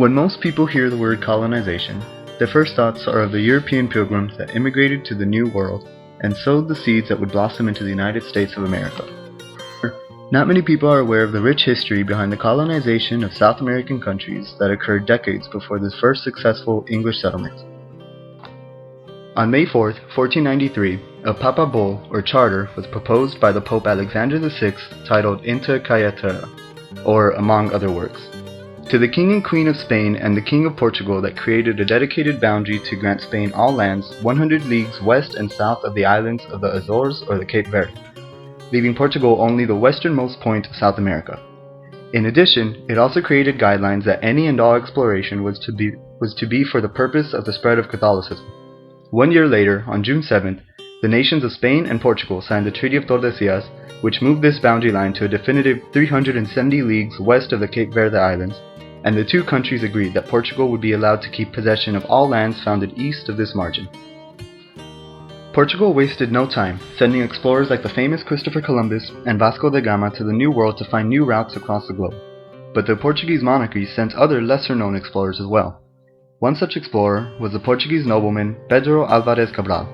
When most people hear the word colonization, their first thoughts are of the European pilgrims that immigrated to the New World and sowed the seeds that would blossom into the United States of America. Not many people are aware of the rich history behind the colonization of South American countries that occurred decades before the first successful English settlements. On May 4, 1493, a Papa Bull, or charter, was proposed by the Pope Alexander VI titled Inter Caetera, or among other works, to the King and Queen of Spain and the King of Portugal that created a dedicated boundary to grant Spain all lands 100 leagues west and south of the islands of the Azores or the Cape Verde, leaving Portugal only the westernmost point of South America. In addition, it also created guidelines that any and all exploration was to be for the purpose of the spread of Catholicism. 1 year later, on June 7th, the nations of Spain and Portugal signed the Treaty of Tordesillas, which moved this boundary line to a definitive 370 leagues west of the Cape Verde Islands, and the two countries agreed that Portugal would be allowed to keep possession of all lands founded east of this margin. Portugal wasted no time, sending explorers like the famous Christopher Columbus and Vasco da Gama to the New World to find new routes across the globe. But the Portuguese monarchy sent other lesser-known explorers as well. One such explorer was the Portuguese nobleman Pedro Álvares Cabral,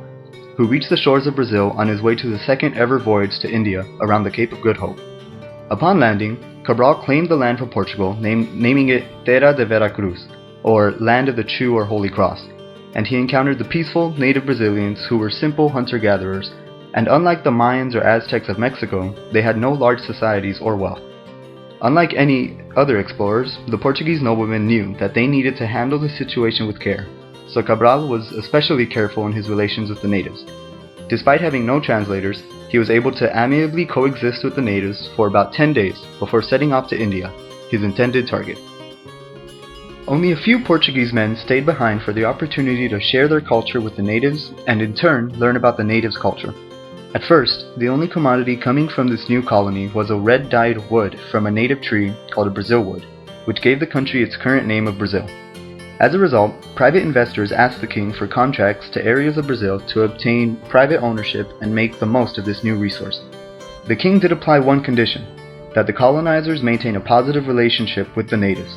who reached the shores of Brazil on his way to the second ever voyage to India around the Cape of Good Hope. Upon landing, Cabral claimed the land for Portugal, naming it Terra de Veracruz, or Land of the True or Holy Cross, and he encountered the peaceful native Brazilians who were simple hunter-gatherers, and unlike the Mayans or Aztecs of Mexico, they had no large societies or wealth. Unlike any other explorers, the Portuguese noblemen knew that they needed to handle the situation with care, so Cabral was especially careful in his relations with the natives. Despite having no translators, he was able to amiably coexist with the natives for about 10 days before setting off to India, his intended target. Only a few Portuguese men stayed behind for the opportunity to share their culture with the natives and in turn learn about the natives' culture. At first, the only commodity coming from this new colony was a red-dyed wood from a native tree called a Brazil wood, which gave the country its current name of Brazil. As a result, private investors asked the king for contracts to areas of Brazil to obtain private ownership and make the most of this new resource. The king did apply one condition, that the colonizers maintain a positive relationship with the natives.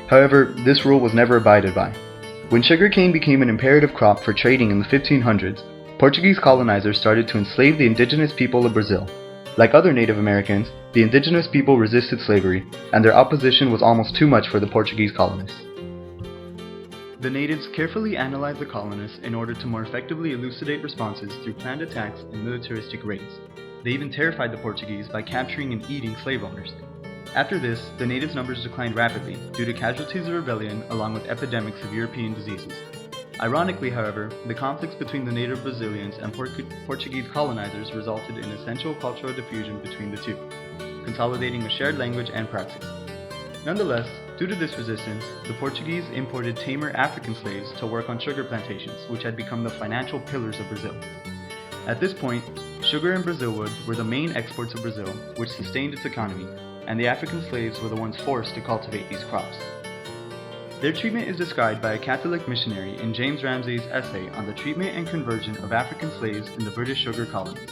However, this rule was never abided by. When sugarcane became an imperative crop for trading in the 1500s, Portuguese colonizers started to enslave the indigenous people of Brazil. Like other Native Americans, the indigenous people resisted slavery, and their opposition was almost too much for the Portuguese colonists. The natives carefully analyzed the colonists in order to more effectively elucidate responses through planned attacks and militaristic raids. They even terrified the Portuguese by capturing and eating slave owners. After this, the natives' numbers declined rapidly due to casualties of rebellion along with epidemics of European diseases. Ironically, however, the conflicts between the native Brazilians and Portuguese colonizers resulted in essential cultural diffusion between the two, consolidating a shared language and praxis. Nonetheless, due to this resistance, the Portuguese imported tamer African slaves to work on sugar plantations, which had become the financial pillars of Brazil. At this point, sugar and Brazil wood were the main exports of Brazil, which sustained its economy, and the African slaves were the ones forced to cultivate these crops. Their treatment is described by a Catholic missionary in James Ramsay's essay on the treatment and conversion of African slaves in the British sugar colonies.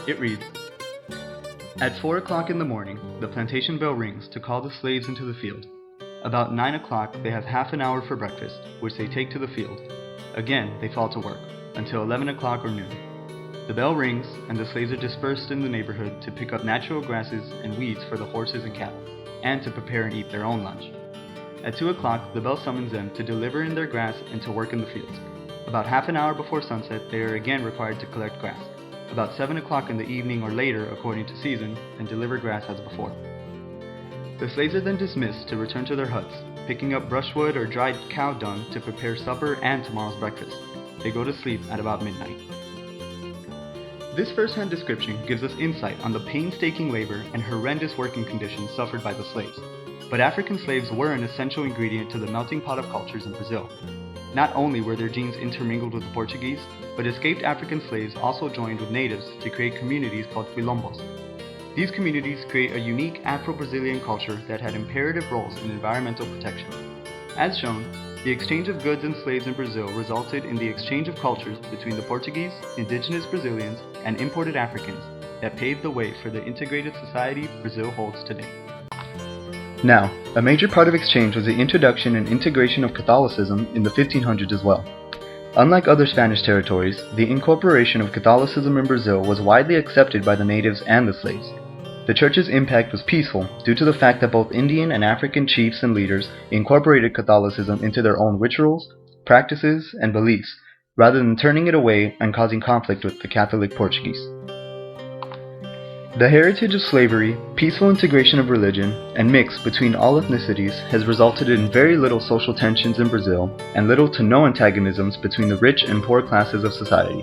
It reads, "At 4 o'clock in the morning, the plantation bell rings to call the slaves into the field. About 9 o'clock, they have half an hour for breakfast, which they take to the field. Again, they fall to work, until 11 o'clock or noon. The bell rings, and the slaves are dispersed in the neighborhood to pick up natural grasses and weeds for the horses and cattle, and to prepare and eat their own lunch. At 2 o'clock, the bell summons them to deliver in their grass and to work in the fields. About half an hour before sunset, they are again required to collect grass. About 7 o'clock in the evening or later, according to season, and deliver grass as before. The slaves are then dismissed to return to their huts, picking up brushwood or dried cow dung to prepare supper and tomorrow's breakfast. They go to sleep at about midnight." This first-hand description gives us insight on the painstaking labor and horrendous working conditions suffered by the slaves. But African slaves were an essential ingredient to the melting pot of cultures in Brazil. Not only were their genes intermingled with the Portuguese, but escaped African slaves also joined with natives to create communities called quilombos. These communities create a unique Afro-Brazilian culture that had imperative roles in environmental protection. As shown, the exchange of goods and slaves in Brazil resulted in the exchange of cultures between the Portuguese, indigenous Brazilians, and imported Africans that paved the way for the integrated society Brazil holds today. Now, a major part of exchange was the introduction and integration of Catholicism in the 1500s as well. Unlike other Spanish territories, the incorporation of Catholicism in Brazil was widely accepted by the natives and the slaves. The church's impact was peaceful due to the fact that both Indian and African chiefs and leaders incorporated Catholicism into their own rituals, practices, and beliefs, rather than turning it away and causing conflict with the Catholic Portuguese. The heritage of slavery, peaceful integration of religion, and mix between all ethnicities has resulted in very little social tensions in Brazil and little to no antagonisms between the rich and poor classes of society.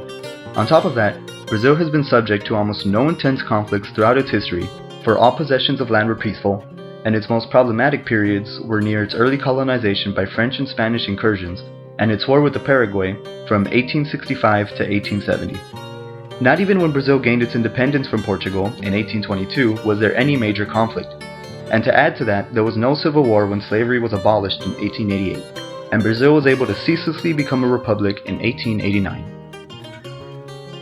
On top of that, Brazil has been subject to almost no intense conflicts throughout its history, for all possessions of land were peaceful, and its most problematic periods were near its early colonization by French and Spanish incursions, and its war with the Paraguay from 1865 to 1870. Not even when Brazil gained its independence from Portugal in 1822 was there any major conflict. And to add to that, there was no civil war when slavery was abolished in 1888, and Brazil was able to ceaselessly become a republic in 1889.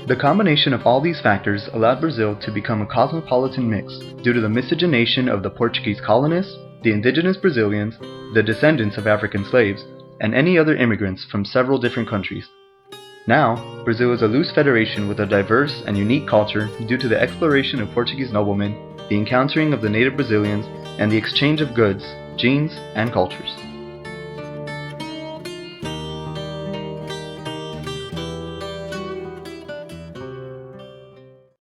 The combination of all these factors allowed Brazil to become a cosmopolitan mix due to the miscegenation of the Portuguese colonists, the indigenous Brazilians, the descendants of African slaves, and any other immigrants from several different countries. Now, Brazil is a loose federation with a diverse and unique culture due to the exploration of Portuguese noblemen, the encountering of the native Brazilians, and the exchange of goods, genes, and cultures.